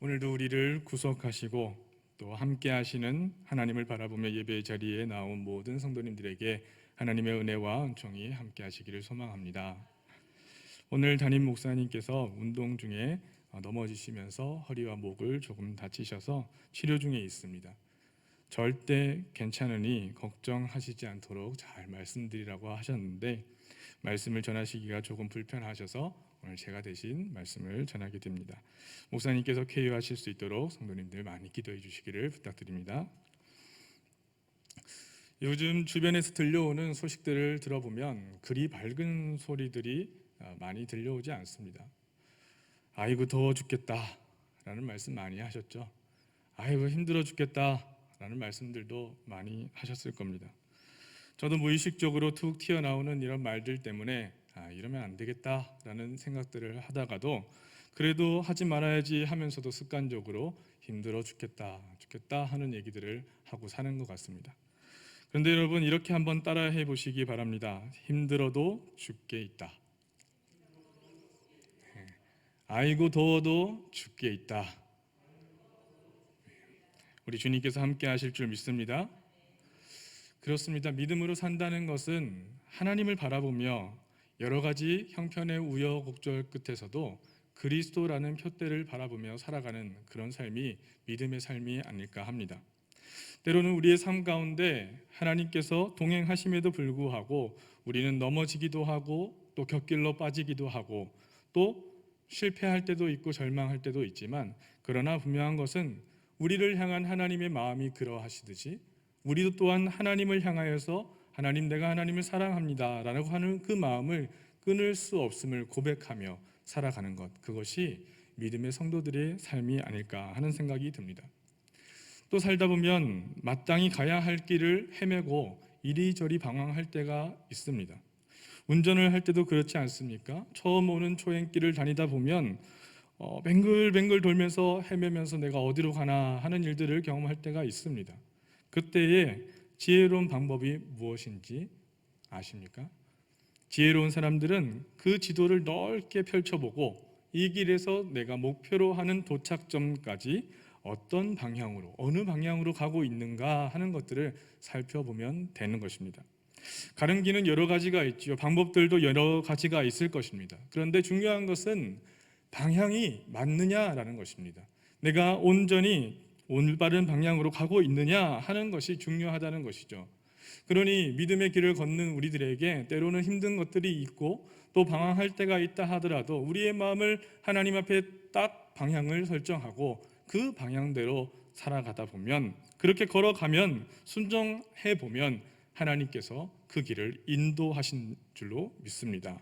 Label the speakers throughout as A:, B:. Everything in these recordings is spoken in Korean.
A: 오늘도 우리를 구속하시고 또 함께 하시는 하나님을 바라보며 예배 자리에 나온 모든 성도님들에게 하나님의 은혜와 은총이 함께 하시기를 소망합니다. 오늘 담임 목사님께서 운동 중에 넘어지시면서 허리와 목을 조금 다치셔서 치료 중에 있습니다. 절대 괜찮으니 걱정하시지 않도록 잘 말씀드리라고 하셨는데 말씀을 전하시기가 조금 불편하셔서 오늘 제가 대신 말씀을 전하게 됩니다. 목사님께서 쾌유하실 수 있도록 성도님들 많이 기도해 주시기를 부탁드립니다. 요즘 주변에서 들려오는 소식들을 들어보면 그리 밝은 소리들이 많이 들려오지 않습니다. 아이고 더워 죽겠다 라는 말씀 많이 하셨죠. 아이고 힘들어 죽겠다 라는 말씀들도 많이 하셨을 겁니다. 저도 무의식적으로 툭 튀어나오는 이런 말들 때문에 이러면 안 되겠다라는 생각들을 하다가도 그래도 하지 말아야지 하면서도 습관적으로 힘들어 죽겠다 하는 얘기들을 하고 사는 것 같습니다. 그런데 여러분 이렇게 한번 따라해 보시기 바랍니다. 힘들어도 죽게 있다. 아이고 더워도 죽게 있다. 우리 주님께서 함께 하실 줄 믿습니다. 그렇습니다. 믿음으로 산다는 것은 하나님을 바라보며 여러 가지 형편의 우여곡절 끝에서도 그리스도라는 표대를 바라보며 살아가는 그런 삶이 믿음의 삶이 아닐까 합니다. 때로는 우리의 삶 가운데 하나님께서 동행하심에도 불구하고 우리는 넘어지기도 하고 또 곁길로 빠지기도 하고 또 실패할 때도 있고 절망할 때도 있지만 그러나 분명한 것은 우리를 향한 하나님의 마음이 그러하시듯이 우리도 또한 하나님을 향하여서 하나님 내가 하나님을 사랑합니다 라고 하는 그 마음을 끊을 수 없음을 고백하며 살아가는 것, 그것이 믿음의 성도들의 삶이 아닐까 하는 생각이 듭니다. 또 살다 보면 마땅히 가야 할 길을 헤매고 이리저리 방황할 때가 있습니다. 운전을 할 때도 그렇지 않습니까? 처음 오는 초행길을 다니다 보면 뱅글뱅글 돌면서 헤매면서 내가 어디로 가나 하는 일들을 경험할 때가 있습니다. 그때에 지혜로운 방법이 무엇인지 아십니까? 지혜로운 사람들은 그 지도를 넓게 펼쳐보고 이 길에서 내가 목표로 하는 도착점까지 어떤 방향으로, 어느 방향으로 가고 있는가 하는 것들을 살펴보면 되는 것입니다. 가는 길은 여러 가지가 있죠. 방법들도 여러 가지가 있을 것입니다. 그런데 중요한 것은 방향이 맞느냐라는 것입니다. 내가 온전히 올바른 방향으로 가고 있느냐 하는 것이 중요하다는 것이죠. 그러니 믿음의 길을 걷는 우리들에게 때로는 힘든 것들이 있고 또 방황할 때가 있다 하더라도 우리의 마음을 하나님 앞에 딱 방향을 설정하고 그 방향대로 살아가다 보면, 그렇게 걸어가면, 순종해 보면 하나님께서 그 길을 인도하신 줄로 믿습니다.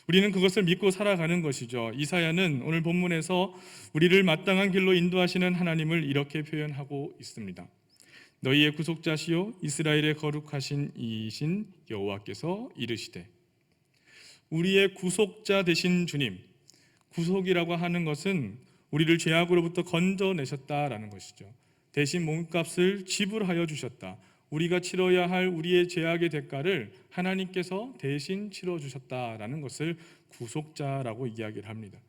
A: 우리는 그것을 믿고 살아가는 것이죠. 이사야는 오늘 본문에서 우리를 마땅한 길로 인도하시는 하나님을 이렇게 표현하고 있습니다. 너희의 구속자시요 이스라엘의 거룩하신 이이신 여호와께서 이르시되. 우리의 구속자 되신 주님, 구속이라고 하는 것은 우리를 죄악으로부터 건져내셨다라는 것이죠. 대신 몸값을 지불하여 주셨다. 우리가 치러야 할 우리의 죄악의 대가를 하나님께서 대신 치러주셨다라는 것을 구속자라고 이야기를 합니다.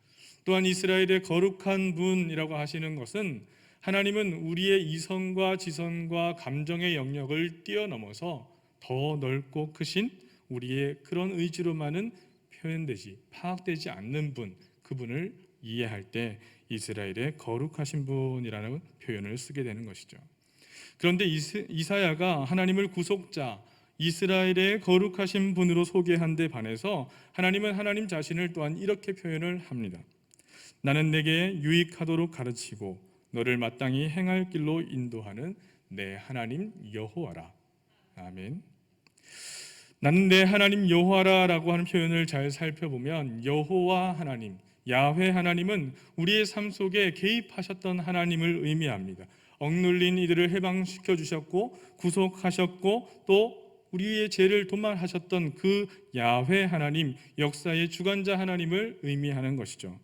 A: 또한 이스라엘의 거룩한 분이라고 하시는 것은 하나님은 우리의 이성과 지성과 감정의 영역을 뛰어넘어서 더 넓고 크신 우리의 그런 의지로만은 표현되지, 파악되지 않는 분, 그분을 이해할 때 이스라엘의 거룩하신 분이라는 표현을 쓰게 되는 것이죠. 그런데 이사야가 하나님을 구속자, 이스라엘의 거룩하신 분으로 소개한 데 반해서 하나님은 하나님 자신을 또한 이렇게 표현을 합니다. 나는 내게 유익하도록 가르치고 너를 마땅히 행할 길로 인도하는 내 하나님 여호와라. 아멘. 나는 내 하나님 여호와라 라고 하는 표현을 잘 살펴보면 여호와 하나님, 야훼 하나님은 우리의 삶 속에 개입하셨던 하나님을 의미합니다. 억눌린 이들을 해방시켜 주셨고 구속하셨고 또 우리의 죄를 도말하셨던 그 야훼 하나님, 역사의 주관자 하나님을 의미하는 것이죠.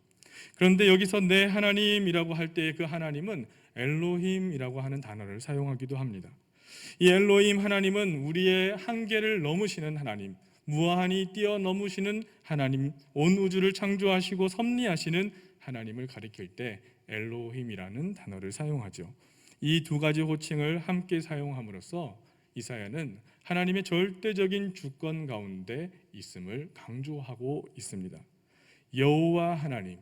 A: 그런데 여기서 내 하나님이라고 할 때 그 하나님은 엘로힘이라고 하는 단어를 사용하기도 합니다. 이 엘로힘 하나님은 우리의 한계를 넘으시는 하나님, 무한히 뛰어넘으시는 하나님, 온 우주를 창조하시고 섭리하시는 하나님을 가리킬 때 엘로힘이라는 단어를 사용하죠. 이 두 가지 호칭을 함께 사용함으로써 이사야는 하나님의 절대적인 주권 가운데 있음을 강조하고 있습니다. 여호와 하나님,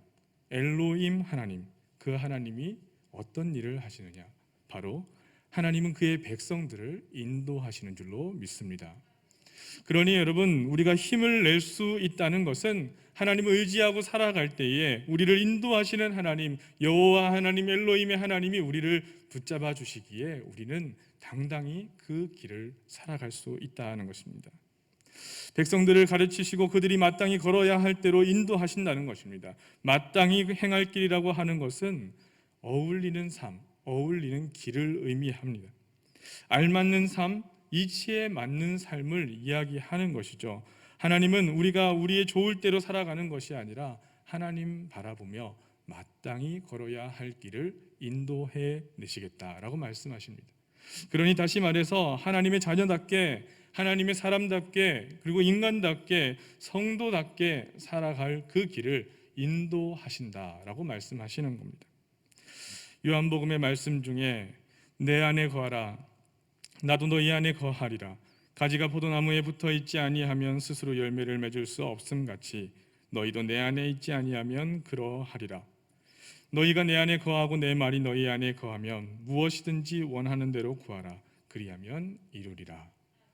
A: 엘로힘 하나님, 그 하나님이 어떤 일을 하시느냐? 바로 하나님은 그의 백성들을 인도하시는 줄로 믿습니다. 그러니 여러분, 우리가 힘을 낼 수 있다는 것은 하나님을 의지하고 살아갈 때에 우리를 인도하시는 하나님, 여호와 하나님, 엘로힘의 하나님이 우리를 붙잡아 주시기에 우리는 당당히 그 길을 살아갈 수 있다는 것입니다. 백성들을 가르치시고 그들이 마땅히 걸어야 할 대로 인도하신다는 것입니다. 마땅히 행할 길이라고 하는 것은 어울리는 삶, 어울리는 길을 의미합니다. 알맞는 삶, 이치에 맞는 삶을 이야기하는 것이죠. 하나님은 우리가 우리의 좋을 대로 살아가는 것이 아니라 하나님 바라보며 마땅히 걸어야 할 길을 인도해 내시겠다라고 말씀하십니다. 그러니 다시 말해서 하나님의 자녀답게, 하나님의 사람답게, 그리고 인간답게, 성도답게 살아갈 그 길을 인도하신다라고 말씀하시는 겁니다. 요한복음의 말씀 중에 내 안에 거하라, 나도 너희 안에 거하리라. 가지가 포도나무에 붙어 있지 아니하면 스스로 열매를 맺을 수 없음 같이 너희도 내 안에 있지 아니하면 그러하리라. 너희가 내 안에 거하고 내 말이 너희 안에 거하면 무엇이든지 원하는 대로 구하라. 그리하면 이루리라.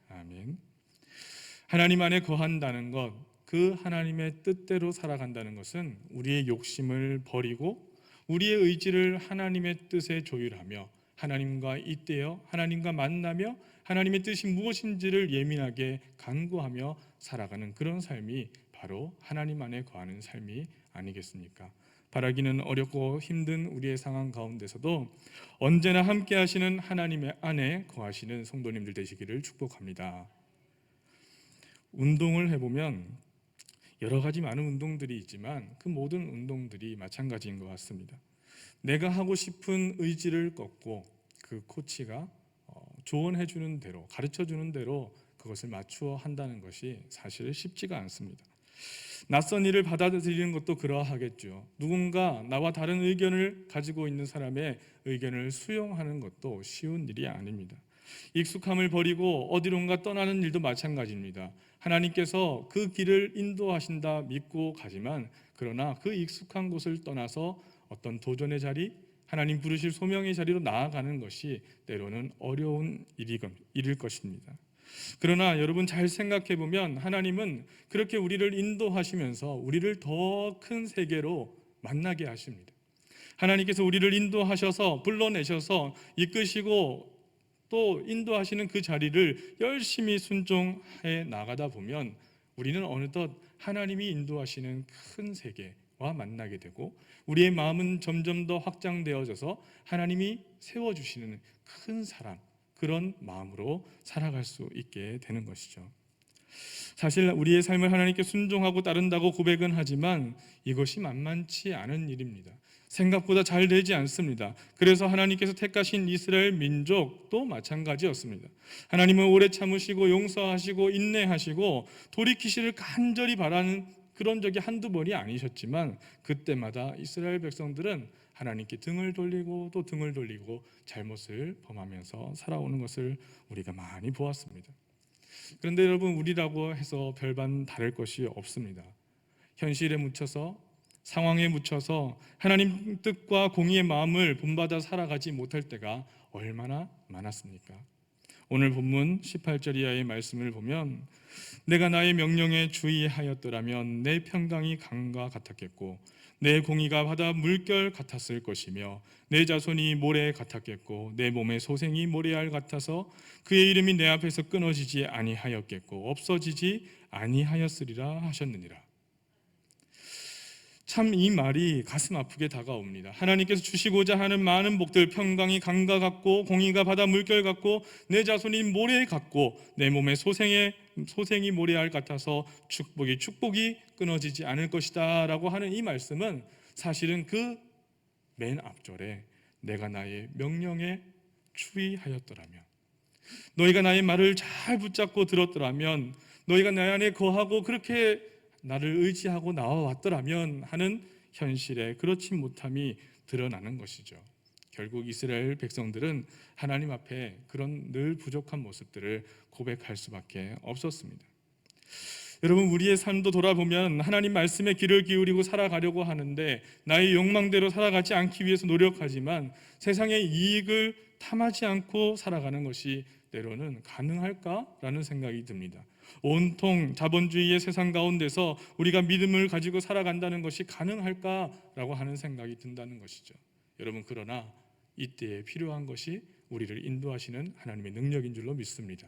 A: 아멘. 하나님 안에 거한다는 것, 그 하나님의 뜻대로 살아간다는 것은 우리의 욕심을 버리고 우리의 의지를 하나님의 뜻에 조율하며 하나님과 잇대어 하나님과 만나며 하나님의 뜻이 무엇인지를 예민하게 간구하며 살아가는 그런 삶이 바로 하나님 안에 거하는 삶이 아니겠습니까? 바라기는 어렵고 힘든 우리의 상황 가운데서도 언제나 함께 하시는 하나님의 안에 거하시는 성도님들 되시기를 축복합니다. 운동을 해보면 여러 가지 많은 운동들이 있지만 그 모든 운동들이 마찬가지인 것 같습니다. 내가 하고 싶은 의지를 꺾고 그 코치가 조언해 주는 대로, 가르쳐 주는 대로 그것을 맞추어 한다는 것이 사실 쉽지가 않습니다. 낯선 일을 받아들이는 것도 그러하겠죠. 누군가 나와 다른 의견을 가지고 있는 사람의 의견을 수용하는 것도 쉬운 일이 아닙니다. 익숙함을 버리고 어디론가 떠나는 일도 마찬가지입니다. 하나님께서 그 길을 인도하신다 믿고 가지만 그러나 그 익숙한 곳을 떠나서 어떤 도전의 자리, 하나님 부르실 소명의 자리로 나아가는 것이 때로는 어려운 일일 것입니다. 그러나 여러분 잘 생각해 보면 하나님은 그렇게 우리를 인도하시면서 우리를 더 큰 세계로 만나게 하십니다. 하나님께서 우리를 인도하셔서 불러내셔서 이끄시고 또 인도하시는 그 자리를 열심히 순종해 나가다 보면 우리는 어느덧 하나님이 인도하시는 큰 세계와 만나게 되고 우리의 마음은 점점 더 확장되어져서 하나님이 세워주시는 큰 사람, 그런 마음으로 살아갈 수 있게 되는 것이죠. 사실 우리의 삶을 하나님께 순종하고 따른다고 고백은 하지만 이것이 만만치 않은 일입니다. 생각보다 잘 되지 않습니다. 그래서 하나님께서 택하신 이스라엘 민족도 마찬가지였습니다. 하나님은 오래 참으시고 용서하시고 인내하시고 돌이키시를 간절히 바라는 그런 적이 한두 번이 아니셨지만 그때마다 이스라엘 백성들은 하나님께 등을 돌리고 또 등을 돌리고 잘못을 범하면서 살아오는 것을 우리가 많이 보았습니다. 그런데 여러분, 우리라고 해서 별반 다를 것이 없습니다. 현실에 묻혀서, 상황에 묻혀서 하나님 뜻과 공의의 마음을 본받아 살아가지 못할 때가 얼마나 많았습니까? 오늘 본문 18절 이하의 말씀을 보면 내가 나의 명령에 주의하였더라면 내 평강이 강과 같았겠고 내 공의가 바다 물결 같았을 것이며 내 자손이 모래 같았겠고 내 몸의 소생이 모래알 같아서 그의 이름이 내 앞에서 끊어지지 아니하였겠고 없어지지 아니하였으리라 하셨느니라. 참 이 말이 가슴 아프게 다가옵니다. 하나님께서 주시고자 하는 많은 복들, 평강이 강과 같고 공의가 바다 물결 같고 내 자손이 모래 같고 내 몸의 소생이 모래알 같아서 축복이 끊어지지 않을 것이다 라고 하는 이 말씀은 사실은 그 맨 앞절에 내가 나의 명령에 주의하였더라면, 너희가 나의 말을 잘 붙잡고 들었더라면, 너희가 내 안에 거하고 그렇게 나를 의지하고 나와왔더라면 하는 현실에 그렇지 못함이 드러나는 것이죠. 결국 이스라엘 백성들은 하나님 앞에 그런 늘 부족한 모습들을 고백할 수밖에 없었습니다. 여러분, 우리의 삶도 돌아보면 하나님 말씀에 귀를 기울이고 살아가려고 하는데 나의 욕망대로 살아가지 않기 위해서 노력하지만 세상의 이익을 탐하지 않고 살아가는 것이 때로는 가능할까라는 생각이 듭니다. 온통 자본주의의 세상 가운데서 우리가 믿음을 가지고 살아간다는 것이 가능할까라고 하는 생각이 든다는 것이죠. 여러분, 그러나 이때에 필요한 것이 우리를 인도하시는 하나님의 능력인 줄로 믿습니다.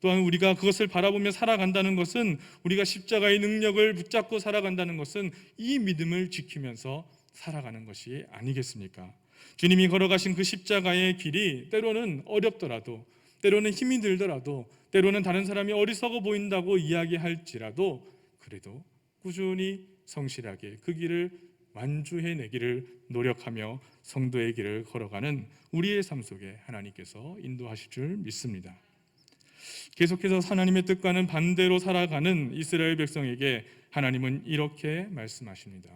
A: 또한 우리가 그것을 바라보며 살아간다는 것은, 우리가 십자가의 능력을 붙잡고 살아간다는 것은 이 믿음을 지키면서 살아가는 것이 아니겠습니까? 주님이 걸어가신 그 십자가의 길이 때로는 어렵더라도, 때로는 힘이 들더라도, 때로는 다른 사람이 어리석어 보인다고 이야기할지라도 그래도 꾸준히 성실하게 그 길을 완주해내기를 노력하며 성도의 길을 걸어가는 우리의 삶 속에 하나님께서 인도하실 줄 믿습니다. 계속해서 하나님의 뜻과는 반대로 살아가는 이스라엘 백성에게 하나님은 이렇게 말씀하십니다.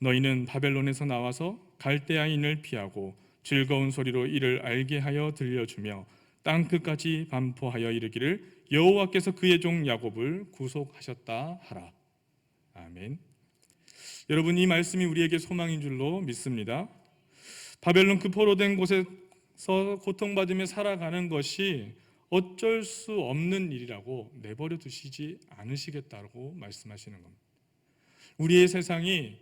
A: 너희는 바벨론에서 나와서 갈대아인을 피하고 즐거운 소리로 이를 알게 하여 들려주며 땅 끝까지 반포하여 이르기를 여호와께서 그의 종 야곱을 구속하셨다 하라. 아멘. 여러분, 이 말씀이 우리에게 소망인 줄로 믿습니다. 바벨론 그 포로된 곳에서 고통받으며 살아가는 것이 어쩔 수 없는 일이라고 내버려 두시지 않으시겠다고 말씀하시는 겁니다. 우리의 세상이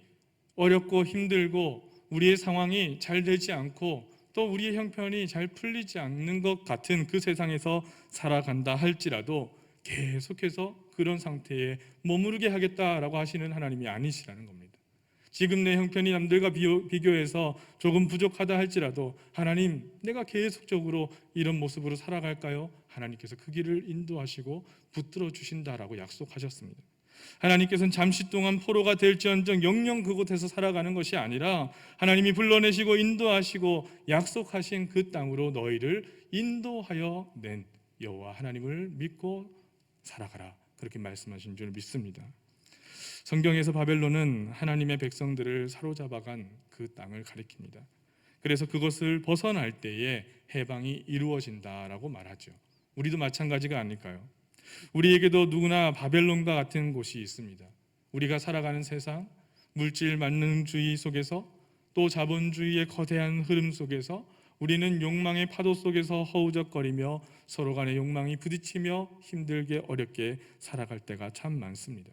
A: 어렵고 힘들고 우리의 상황이 잘 되지 않고 또 우리의 형편이 잘 풀리지 않는 것 같은 그 세상에서 살아간다 할지라도 계속해서 그런 상태에 머무르게 하겠다라고 하시는 하나님이 아니시라는 겁니다. 지금 내 형편이 남들과 비교해서 조금 부족하다 할지라도 하나님, 내가 계속적으로 이런 모습으로 살아갈까요? 하나님께서 그 길을 인도하시고 붙들어 주신다라고 약속하셨습니다. 하나님께서는 잠시 동안 포로가 될지언정 영영 그곳에서 살아가는 것이 아니라 하나님이 불러내시고 인도하시고 약속하신 그 땅으로 너희를 인도하여 낸 여호와 하나님을 믿고 살아가라, 그렇게 말씀하신 줄 믿습니다. 성경에서 바벨론은 하나님의 백성들을 사로잡아간 그 땅을 가리킵니다. 그래서 그것을 벗어날 때에 해방이 이루어진다라고 말하죠. 우리도 마찬가지가 아닐까요? 우리에게도 누구나 바벨론과 같은 곳이 있습니다. 우리가 살아가는 세상, 물질 만능주의 속에서, 또 자본주의의 거대한 흐름 속에서 우리는 욕망의 파도 속에서 허우적거리며 서로 간의 욕망이 부딪히며 힘들게 어렵게 살아갈 때가 참 많습니다.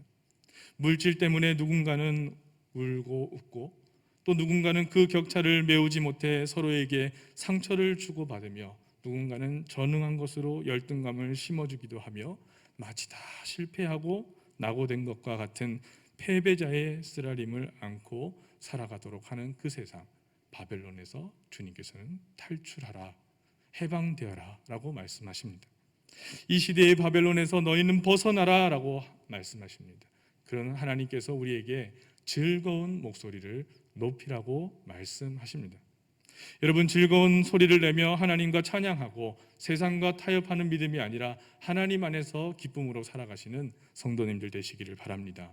A: 물질 때문에 누군가는 울고 웃고, 또 누군가는 그 격차를 메우지 못해 서로에게 상처를 주고받으며, 누군가는 전능한 것으로 열등감을 심어주기도 하며 마치 다 실패하고 낙오된 것과 같은 패배자의 쓰라림을 안고 살아가도록 하는 그 세상, 바벨론에서 주님께서는 탈출하라, 해방되어라 라고 말씀하십니다. 이 시대의 바벨론에서 너희는 벗어나라 라고 말씀하십니다. 그런 하나님께서 우리에게 즐거운 목소리를 높이라고 말씀하십니다. 여러분, 즐거운 소리를 내며 하나님과 찬양하고 세상과 타협하는 믿음이 아니라 하나님 안에서 기쁨으로 살아가시는 성도님들 되시기를 바랍니다.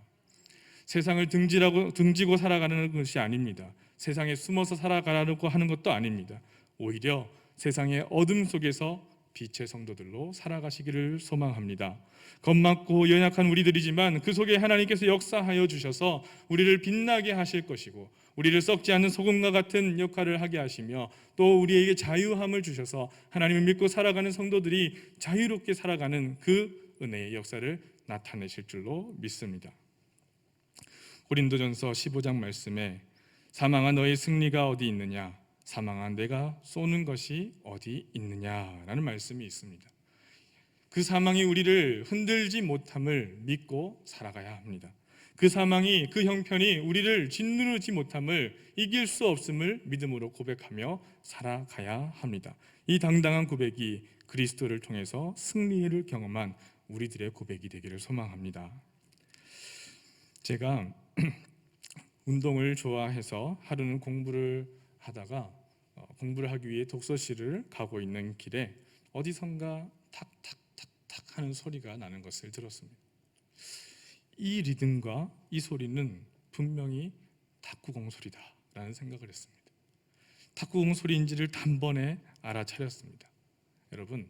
A: 세상을 등지고 살아가는 것이 아닙니다. 세상에 숨어서 살아가려고 하는 것도 아닙니다. 오히려 세상의 어둠 속에서 빛의 성도들로 살아가시기를 소망합니다. 겁먹고 연약한 우리들이지만 그 속에 하나님께서 역사하여 주셔서 우리를 빛나게 하실 것이고, 우리를 썩지 않는 소금과 같은 역할을 하게 하시며, 또 우리에게 자유함을 주셔서 하나님을 믿고 살아가는 성도들이 자유롭게 살아가는 그 은혜의 역사를 나타내실 줄로 믿습니다. 고린도전서 15장 말씀에 사망아 너의 승리가 어디 있느냐, 사망아 내가 쏘는 것이 어디 있느냐라는 말씀이 있습니다. 그 사망이 우리를 흔들지 못함을 믿고 살아가야 합니다. 그 사망이, 그 형편이 우리를 짓누르지 못함을, 이길 수 없음을 믿음으로 고백하며 살아가야 합니다. 이 당당한 고백이 그리스도를 통해서 승리를 경험한 우리들의 고백이 되기를 소망합니다. 제가 운동을 좋아해서 하루는 공부를 하다가 공부를 하기 위해 독서실을 가고 있는 길에 어디선가 탁탁탁탁 하는 소리가 나는 것을 들었습니다. 이 리듬과 이 소리는 분명히 탁구공 소리다라는 생각을 했습니다. 탁구공 소리인지를 단번에 알아차렸습니다. 여러분,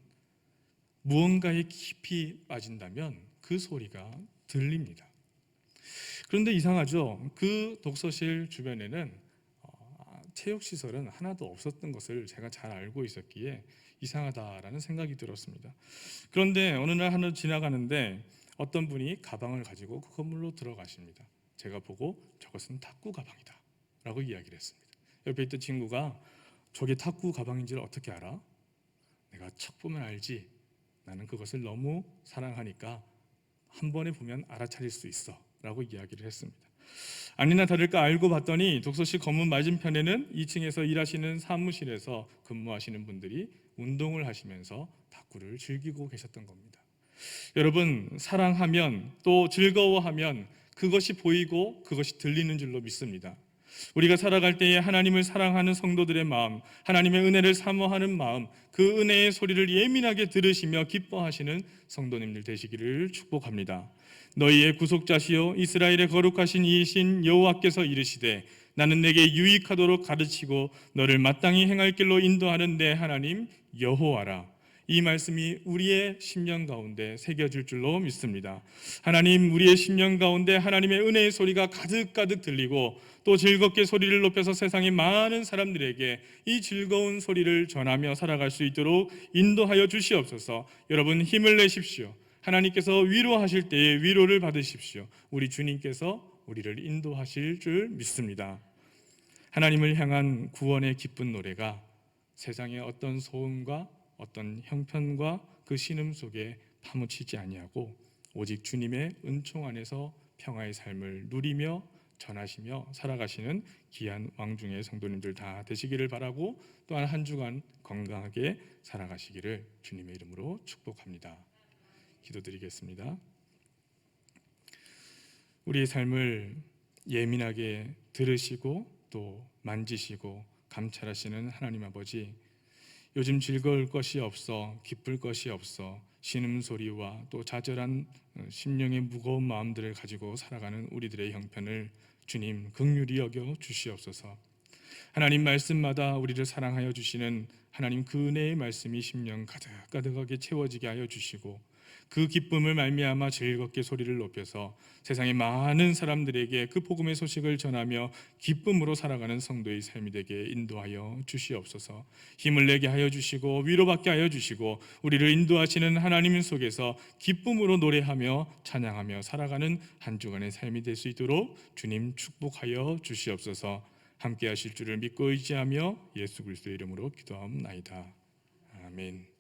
A: 무언가에 깊이 빠진다면 그 소리가 들립니다. 그런데 이상하죠? 그 독서실 주변에는 체육시설은 하나도 없었던 것을 제가 잘 알고 있었기에 이상하다라는 생각이 들었습니다. 그런데 어느 날 하루 지나가는데 어떤 분이 가방을 가지고 그 건물로 들어가십니다. 제가 보고 저것은 탁구 가방이다 라고 이야기를 했습니다. 옆에 있던 친구가 저게 탁구 가방인지를 어떻게 알아? 내가 척 보면 알지. 나는 그것을 너무 사랑하니까 한 번에 보면 알아차릴 수 있어 라고 이야기를 했습니다. 아니나 다를까 알고 봤더니 독서실 건물 맞은편에는 2층에서 일하시는 사무실에서 근무하시는 분들이 운동을 하시면서 탁구를 즐기고 계셨던 겁니다. 여러분, 사랑하면 또 즐거워하면 그것이 보이고 그것이 들리는 줄로 믿습니다. 우리가 살아갈 때에 하나님을 사랑하는 성도들의 마음, 하나님의 은혜를 사모하는 마음, 그 은혜의 소리를 예민하게 들으시며 기뻐하시는 성도님들 되시기를 축복합니다. 너희의 구속자시요 이스라엘의 거룩하신 이이신 여호와께서 이르시되 나는 내게 유익하도록 가르치고 너를 마땅히 행할 길로 인도하는 내 하나님 여호와라. 이 말씀이 우리의 심령 가운데 새겨질 줄로 믿습니다. 하나님, 우리의 심령 가운데 하나님의 은혜의 소리가 가득가득 들리고 또 즐겁게 소리를 높여서 세상의 많은 사람들에게 이 즐거운 소리를 전하며 살아갈 수 있도록 인도하여 주시옵소서. 여러분, 힘을 내십시오. 하나님께서 위로하실 때에 위로를 받으십시오. 우리 주님께서 우리를 인도하실 줄 믿습니다. 하나님을 향한 구원의 기쁜 노래가 세상의 어떤 소음과 어떤 형편과 그 신음 속에 파묻히지 아니하고 오직 주님의 은총 안에서 평화의 삶을 누리며 전하시며 살아가시는 귀한 왕중의 성도님들 다 되시기를 바라고, 또한 한 주간 건강하게 살아가시기를 주님의 이름으로 축복합니다. 기도드리겠습니다. 우리의 삶을 예민하게 들으시고 또 만지시고 감찰하시는 하나님 아버지, 요즘 즐거울 것이 없어, 기쁠 것이 없어 신음소리와 또 좌절한 심령의 무거운 마음들을 가지고 살아가는 우리들의 형편을 주님 긍휼히 여겨 주시옵소서. 하나님 말씀마다 우리를 사랑하여 주시는 하나님 그 은혜의 말씀이 심령 가득가득하게 채워지게 하여 주시고, 그 기쁨을 말미암아 즐겁게 소리를 높여서 세상의 많은 사람들에게 그 복음의 소식을 전하며 기쁨으로 살아가는 성도의 삶이 되게 인도하여 주시옵소서. 힘을 내게 하여 주시고 위로받게 하여 주시고 우리를 인도하시는 하나님 속에서 기쁨으로 노래하며 찬양하며 살아가는 한 주간의 삶이 될 수 있도록 주님 축복하여 주시옵소서. 함께 하실 줄을 믿고 의지하며 예수 그리스도의 이름으로 기도하옵나이다. 아멘.